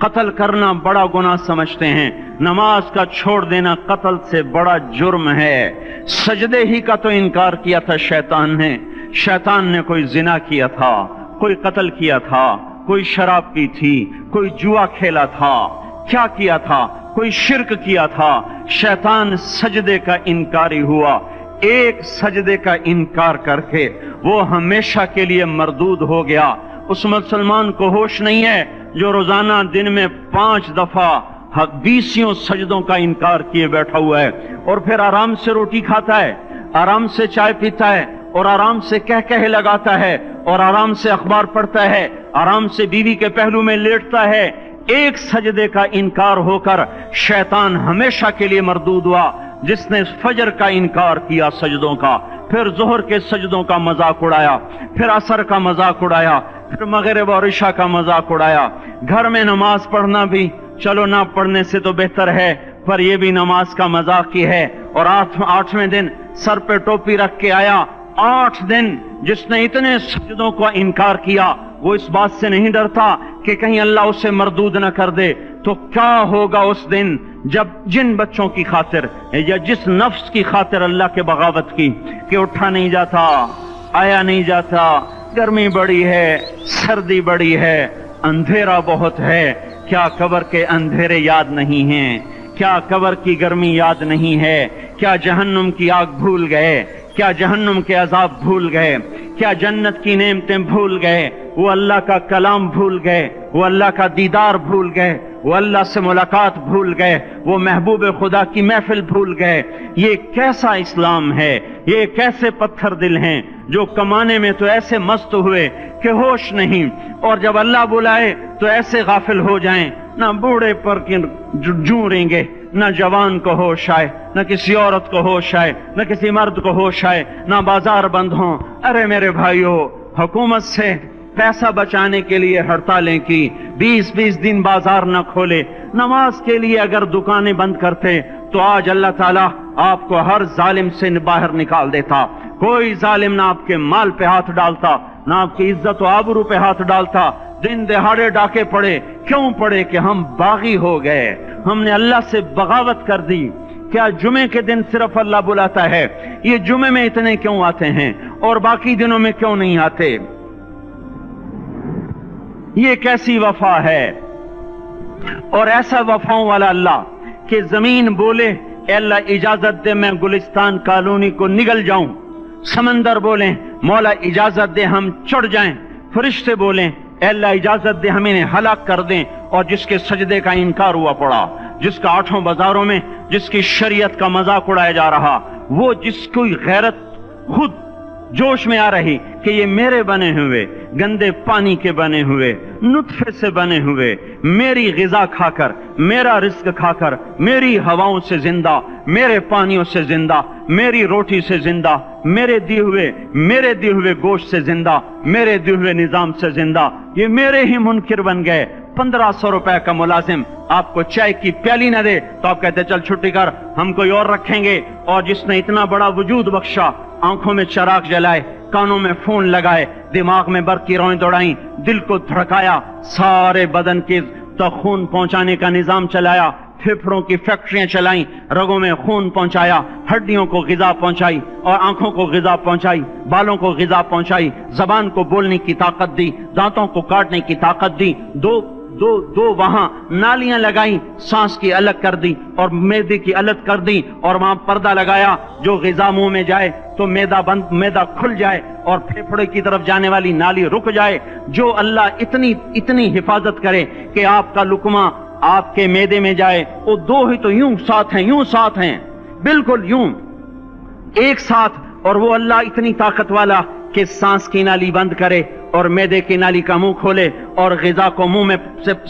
قتل کرنا بڑا گناہ سمجھتے ہیں، نماز کا چھوڑ دینا قتل سے بڑا جرم ہے۔ سجدے ہی کا تو انکار کیا تھا شیطان نے کوئی زنا کیا تھا، کوئی قتل کیا تھا، کوئی شراب پی تھی، کوئی جوا کھیلا تھا، کیا کیا تھا؟ کوئی شرک کیا تھا۔ شیطان سجدے کا انکاری ہوا، ایک سجدے کا انکار کر کے وہ ہمیشہ کے لیے مردود ہو گیا۔ اس مسلمان کو ہوش نہیں ہے جو روزانہ دن میں 5 دفعہ 20 سجدوں کا انکار کیے بیٹھا ہوا ہے، اور پھر آرام سے روٹی کھاتا ہے، آرام سے چائے پیتا ہے، اور آرام سے کہہ لگاتا ہے، اور آرام سے اخبار پڑھتا ہے، آرام سے بیوی کے پہلو میں لیٹتا ہے۔ ایک سجدے کا انکار ہو کر شیطان ہمیشہ کے لیے مردود ہوا۔ جس نے فجر کا انکار کیا سجدوں کا، پھر ظہر کے سجدوں کا مذاق اڑایا، پھر عصر کا مذاق اڑایا، پھر مغرب اور عشاء کا مذاق اڑایا۔ گھر میں نماز پڑھنا بھی چلو نہ پڑھنے سے تو بہتر ہے، پر یہ بھی نماز کا مذاق کی ہے۔ اور 8ویں دن سر پہ ٹوپی رکھ کے آیا۔ 8 دن جس نے اتنے سجدوں کا انکار کیا، وہ اس بات سے نہیں ڈرتا کہ کہیں اللہ اسے مردود نہ کر دے، تو کیا ہوگا اس دن جب جن بچوں کی خاطر یا جس نفس کی خاطر اللہ کے بغاوت کی کہ اٹھا نہیں جاتا، آیا نہیں جاتا، گرمی بڑی ہے، سردی بڑی ہے، اندھیرا بہت ہے، کیا قبر کے اندھیرے یاد نہیں ہیں؟ کیا قبر کی گرمی یاد نہیں ہے؟ کیا جہنم کی آگ بھول گئے؟ کیا جہنم کے عذاب بھول گئے؟ کیا جنت کی نعمتیں بھول گئے؟ وہ اللہ کا کلام بھول گئے، وہ اللہ کا دیدار بھول گئے، وہ اللہ سے ملاقات بھول گئے، وہ محبوب خدا کی محفل بھول گئے۔ یہ کیسا اسلام ہے؟ یہ کیسے پتھر دل ہیں جو کمانے میں تو ایسے مست ہوئے کہ ہوش نہیں، اور جب اللہ بلائے تو ایسے غافل ہو جائیں، نہ بوڑھے پر جوں رہیں گے، نہ جوان کو ہوش آئے، نہ کسی عورت کو ہوش آئے، نہ کسی مرد کو ہوش آئے، نہ بازار بند ہوں۔ ارے میرے بھائیو، حکومت سے پیسہ بچانے کے لیے ہڑتالیں کی، 20 دن بازار نہ کھولے، نماز کے لیے اگر دکانیں بند کرتے تو آج اللہ تعالیٰ آپ کو ہر ظالم سے باہر نکال دیتا۔ کوئی ظالم نہ آپ کے مال پہ ہاتھ ڈالتا، نہ آپ کی عزت و آبرو پہ ہاتھ ڈالتا۔ دن دہاڑے ڈاکے پڑے، کیوں پڑے؟ کہ ہم باغی ہو گئے، ہم نے اللہ سے بغاوت کر دی۔ کیا جمعے کے دن صرف اللہ بلاتا ہے؟ یہ جمعے میں اتنے کیوں آتے ہیں اور باقی دنوں میں کیوں نہیں آتے؟ یہ کیسی وفا ہے؟ اور ایسا وفاؤں والا اللہ کہ زمین بولے اے اللہ اجازت دے میں گلستان کالونی کو نگل جاؤں، سمندر بولیں مولا اجازت دے ہم چڑھ جائیں، فرشتے بولیں اے اللہ اجازت دے ہم انہیں ہلاک کر دیں۔ اور جس کے سجدے کا انکار ہوا پڑا، جس کا 8 بازاروں میں جس کی شریعت کا مذاق اڑایا جا رہا، وہ جس کوئی غیرت خود جوش میں آ رہی کہ یہ میرے بنے ہوئے گندے پانی کے بنے ہوئے نطفے سے بنے ہوئے، میری غذا کھا کر، میرا رزق کھا کر، میری ہواؤں سے زندہ، میرے پانیوں سے زندہ، میری روٹی سے زندہ، میرے دیے ہوئے گوشت سے زندہ، میرے دیے ہوئے نظام سے زندہ، یہ میرے ہی منکر بن گئے۔ 1500 روپے کا ملازم آپ کو چائے کی پیالی نہ دے تو آپ کہتے چل چھٹی کر، ہم کوئی اور رکھیں گے۔ اور جس نے اتنا بڑا وجود بخشا، آنکھوں میں چراغ جلائے، کانوں میں فون لگائے، دماغ میں برق کی روئیں دوڑائیں، دل کو دھڑکایا، سارے بدن کے تک خون پہنچانے کا نظام چلایا، پھیپھڑوں کی فیکٹریاں چلائیں، رگوں میں خون پہنچایا، ہڈیوں کو غذا پہنچائی اور آنکھوں کو غذا پہنچائی، بالوں کو غذا پہنچائی، زبان کو بولنے کی طاقت دی، دانتوں کو کاٹنے کی طاقت دی، دو وہاں نالیاں لگائیں، سانس کی الگ کر دی اور معدے کی الگ کر دی، اور وہاں پردہ لگایا، جو غذا منہ میں جائے تو معدہ کھل جائے اور پھیپھڑے کی طرف جانے والی نالی رک جائے۔ جو اللہ اتنی حفاظت کرے کہ آپ کا لقمہ آپ کے معدے میں جائے، وہ دو ہی تو یوں ساتھ ہیں بالکل یوں ایک ساتھ، اور وہ اللہ اتنی طاقت والا کہ سانس کی نالی بند کرے اور معدے کی نالی کا منہ کھولے اور غذا کو منہ میں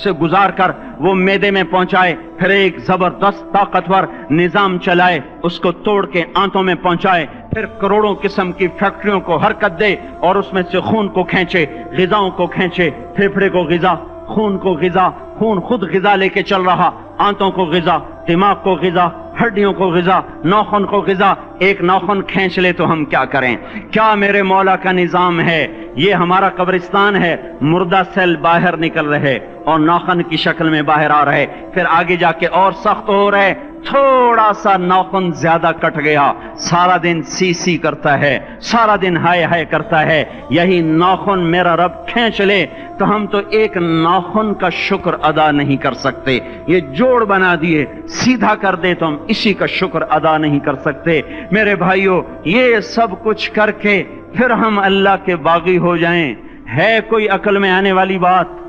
سے گزار کر وہ معدے میں پہنچائے، پھر ایک زبردست طاقتور نظام چلائے، اس کو توڑ کے آنتوں میں پہنچائے، پھر کروڑوں قسم کی فیکٹریوں کو حرکت دے اور اس میں سے خون کو کھینچے، غذاؤں کو کھینچے، پھیپھڑے کو غذا، خون کو غذا، خون خود غذا لے کے چل رہا، آنتوں کو غذا، دماغ کو غذا، ہڈیوں کو غذا، ناخن کو غذا۔ ایک ناخن کھینچ لے تو ہم کیا کریں؟ کیا میرے مولا کا نظام ہے؟ یہ ہمارا قبرستان ہے، مردہ سیل باہر نکل رہے اور ناخن کی شکل میں باہر آ رہے، پھر آگے جا کے اور سخت ہو رہے، تھوڑا سا ناخن زیادہ کٹ گیا، سارا دن سی سی کرتا ہے، سارا دن ہائے ہائے کرتا ہے، یہی ناخن میرا رب کھینچ لے تو ہم تو ایک ناخن کا شکر ادا نہیں کر سکتے، یہ جوڑ بنا دیے، سیدھا کر دے تو ہم اسی کا شکر ادا نہیں کر سکتے۔ میرے بھائیو، یہ سب کچھ کر کے پھر ہم اللہ کے باغی ہو جائیں، ہے کوئی عقل میں آنے والی بات؟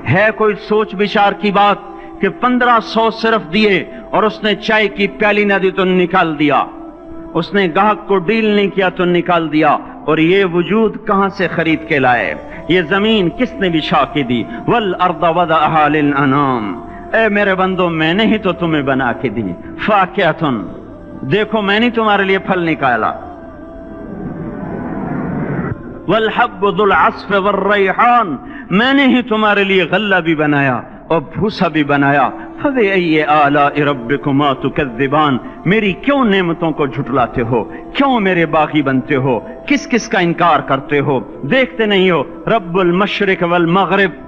ہے کوئی سوچ بچار کی بات کہ 1500 صرف دیے اور اس نے چائے کی پیالی نہ دی تو نکال دیا، اس نے گاہک کو ڈیل نہیں کیا تو نکال دیا، اور یہ وجود کہاں سے خرید کے لائے؟ یہ زمین کس نے بچھا کے دی؟ وَالْأَرْضَ وَضَعَهَا لِلْأَنَامِ، اے میرے بندو میں نے ہی تو تمہیں بنا کے دی، فَاكِهَةٌ، دیکھو میں نے تمہارے لیے پھل نکالا، وَالْحَبُّ ذُو الْعَصْفِ وَالرَّيْحَانِ، میں نے ہی تمہارے لیے غلہ بھی بنایا اور بھوسا بھی بنایا، فَبِأَيِّ آلَاءِ رَبِّكُمَا تُكَذِّبَانِ، میری کیوں نعمتوں کو جھٹلاتے ہو؟ کیوں میرے باغی بنتے ہو؟ کس کس کا انکار کرتے ہو؟ دیکھتے نہیں ہو رب المشرق والمغرب،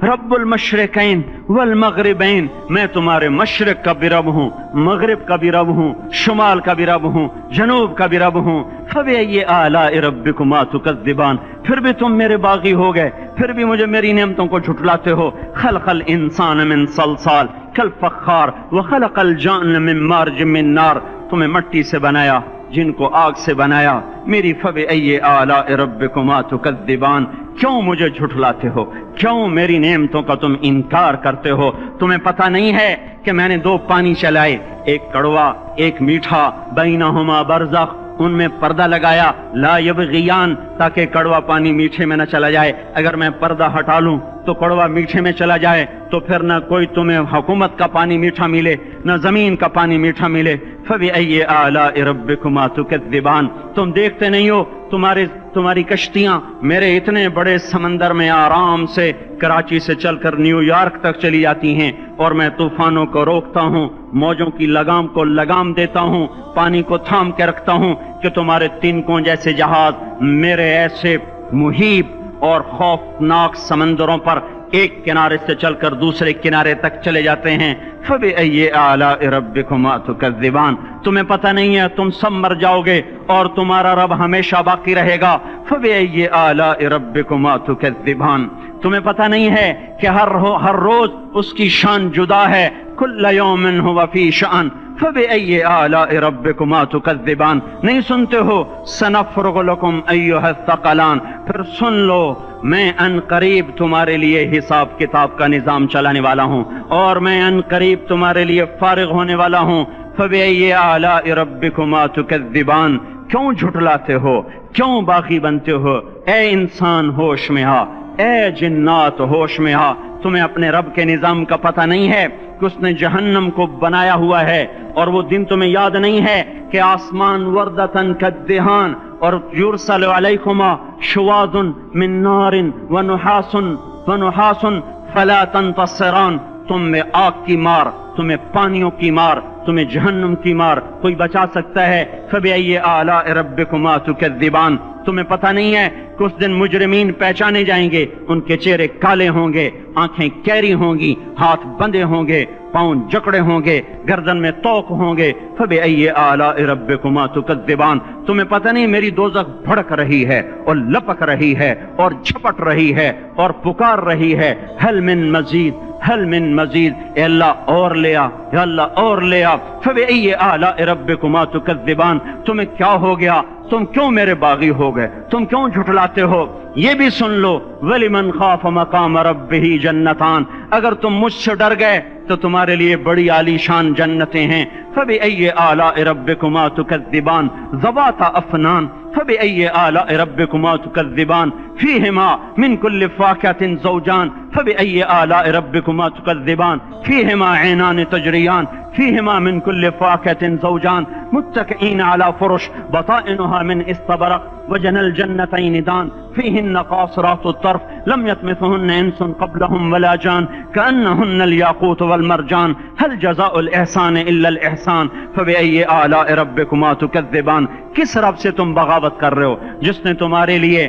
رب المشرقین والمغربین، میں تمہارے مشرق کا بھی رب ہوں، مغرب کا بھی رب ہوں، شمال کا بھی رب ہوں، جنوب کا بھی رب ہوں۔ فَبِأَيِّ آلَاءِ رَبِّكُمَا تُكَذِّبَانِ، پھر بھی تم میرے باغی ہو گئے، پھر بھی مجھے میری نعمتوں کو جھٹلاتے ہو۔ خلق الانسان من صلصال کالفخار وخلق الجان من مارج من نار، تمہیں مٹی سے بنایا، جن کو آگ سے بنایا۔ میری فَبِأَيِّ آلَاءِ رَبِّكُمَا تُكَذِّبَانِ، کیوں مجھے جھٹلاتے ہو؟ کیوں میری نعمتوں کا تم انکار کرتے ہو؟ تمہیں پتہ نہیں ہے کہ میں نے دو پانی چلائے، ایک کڑوا ایک میٹھا، بینہما برزخ، ان میں پردہ لگایا، لا یبغیان، تاکہ کڑوا پانی میٹھے میں نہ چلا جائے۔ اگر میں پردہ ہٹا لوں تو کڑوا میٹھے میں چلا جائے تو پھر نہ کوئی تمہیں حکومت کا پانی میٹھا ملے، نہ زمین کا پانی میٹھا ملے۔ فَبِأَيِّ آلَاءِ رَبِّكُمَا تُكَذِّبَانِ، تم دیکھتے نہیں ہو تمہاری کشتیاں میرے اتنے بڑے سمندر میں آرام سے کراچی سے چل کر نیو یارک تک چلی جاتی ہیں، اور میں طوفانوں کو روکتا ہوں، موجوں کی لگام کو لگام دیتا ہوں، پانی کو تھام کے رکھتا ہوں کہ تمہارے تنکوں جیسے جہاز میرے ایسے محیط اور خوفناک سمندروں پر ایک کنارے سے چل کر دوسرے کنارے تک چلے جاتے ہیں۔ فَبِأَيِّ آلَاءِ رَبِّكُمَا تُكَذِّبَانِ، تمہیں پتہ نہیں ہے تم سب مر جاؤ گے اور تمہارا رب ہمیشہ باقی رہے گا۔ فَبِأَيِّ آلَاءِ رَبِّكُمَا تُكَذِّبَانِ، تمہیں پتہ نہیں ہے کہ ہر روز اس کی شان جدا ہے، كُلَّ يَوْمٍ هُوَ فِي شَأْنٍ فَبِأَيِّ آلَاءِ رَبِّكُمَا تُكَذِّبَانِ، نہیں سنتے ہو؟ سَنَفْرُغُ لَكُمْ أَيُّهَا الثَّقَلَانِ، پھر سن لو میں ان قریب تمہارے لیے حساب کتاب کا نظام چلانے والا ہوں، اور میں ان قریب تمہارے لیے فارغ ہونے والا ہوں۔ فَبِأَيِّ آلَاءِ رَبِّكُمَا تُكَذِّبَانِ، کیوں جھٹلاتے ہو؟ کیوں باغی بنتے ہو؟ اے انسان ہوش میں آ، اے جنات ہوش میں آ، تمہیں اپنے رب کے نظام کا پتہ نہیں ہے کہ اس نے جہنم کو بنایا ہوا ہے، اور وہ دن تمہیں یاد نہیں ہے کہ آسمان وردتن کالدہان، اور یرسل علیکما شواظ من نار ونحاس فلا تنتصران، تم میں آگ کی مار، تمہیں پانیوں کی مار، تمہیں جہنم کی مار کوئی بچا سکتا ہے؟ فَبِأَيِّ آلَاءِ رَبِّكُمَا تُكَذِّبَانِ، تمہیں پتہ نہیں ہے کہ اس دن مجرمین پہچانے جائیں گے، ان کے چہرے کالے ہوں گے، آنکھیں کیری ہوں گی، ہاتھ بندے ہوں گے، پاؤں جکڑے ہوں گے، گردن میں توق ہوں گے۔ فَبِأَيِّ آلَاءِ رَبِّكُمَا تُكَذِّبَانِ، تمہیں پتہ نہیں میری دوزخ بھڑک رہی ہے اور لپک رہی ہے اور جھپٹ رہی ہے اور پکار رہی ہے، هل من مزید، هل من مزید، اے اللہ اور لے آ، یا اللہ اور لے آ۔ فَبِأَيِّ آلَاءِ رَبِّكُمَا تُكَذِّبَانِ، تمہیں کیا ہو گیا؟ تم کیوں میرے باغی ہو گئے؟ تم کیوں جھٹلاتے ہو؟ یہ بھی سن لو، وَلِمَنْ خَافَ مَقَامَ رَبِّهِ جَنَّتَانِ، اگر تم مجھ سے ڈر گئے تو تمہارے لیے بڑی عالی شان جنتیں ہیں۔ فَبِأَيِّ آلَاءِ رَبِّكُمَا تُكَذِّبَانِ ذَوَاتَا أَفْنَانٍ فَبِأَيِّ آلَاءِ رَبِّكُمَا تُكَذِّبَانِ فِيهِمَا مِنْ كُلِّ فَاكِهَةٍ زَوْجَانِ فَبِأَيِّ آلَاءِ رَبِّكُمَا تُكَذِّبَانِ فِيهِمَا عَيْنَانِ تَجْرِيَانِ فِيهِمَا مِنْ كُلِّ فَاكِهَةٍ زَوْجَانِ مُتَّكِئِينَ عَلَى فُرُشٍ بَطَائِنُهَا مِنْ إِسْتَبْرَقٍ وَجَنَى الْجَنَّتَيْنِ دَانٍ فِيهِنَّ قَاصِرَاتُ الطَّرْفِ لَمْ يَطْمِثْهُنَّ إِنسٌ قَبْلَهُمْ وَلَا جَانٌ كَأَنَّهُنَّ الْيَاقُوتُ وَالْمَرْجَانُ هَلْ جَزَاءُ الْإِحْسَانِ إِلَّا الْإِحْسَانُ فَبِأَيِّ آلَاءِ رَبِّكُمَا تُكَذِّبَانِ، کس رب سے تم بغاوت کر رہے ہو جس نے تمہارے لیے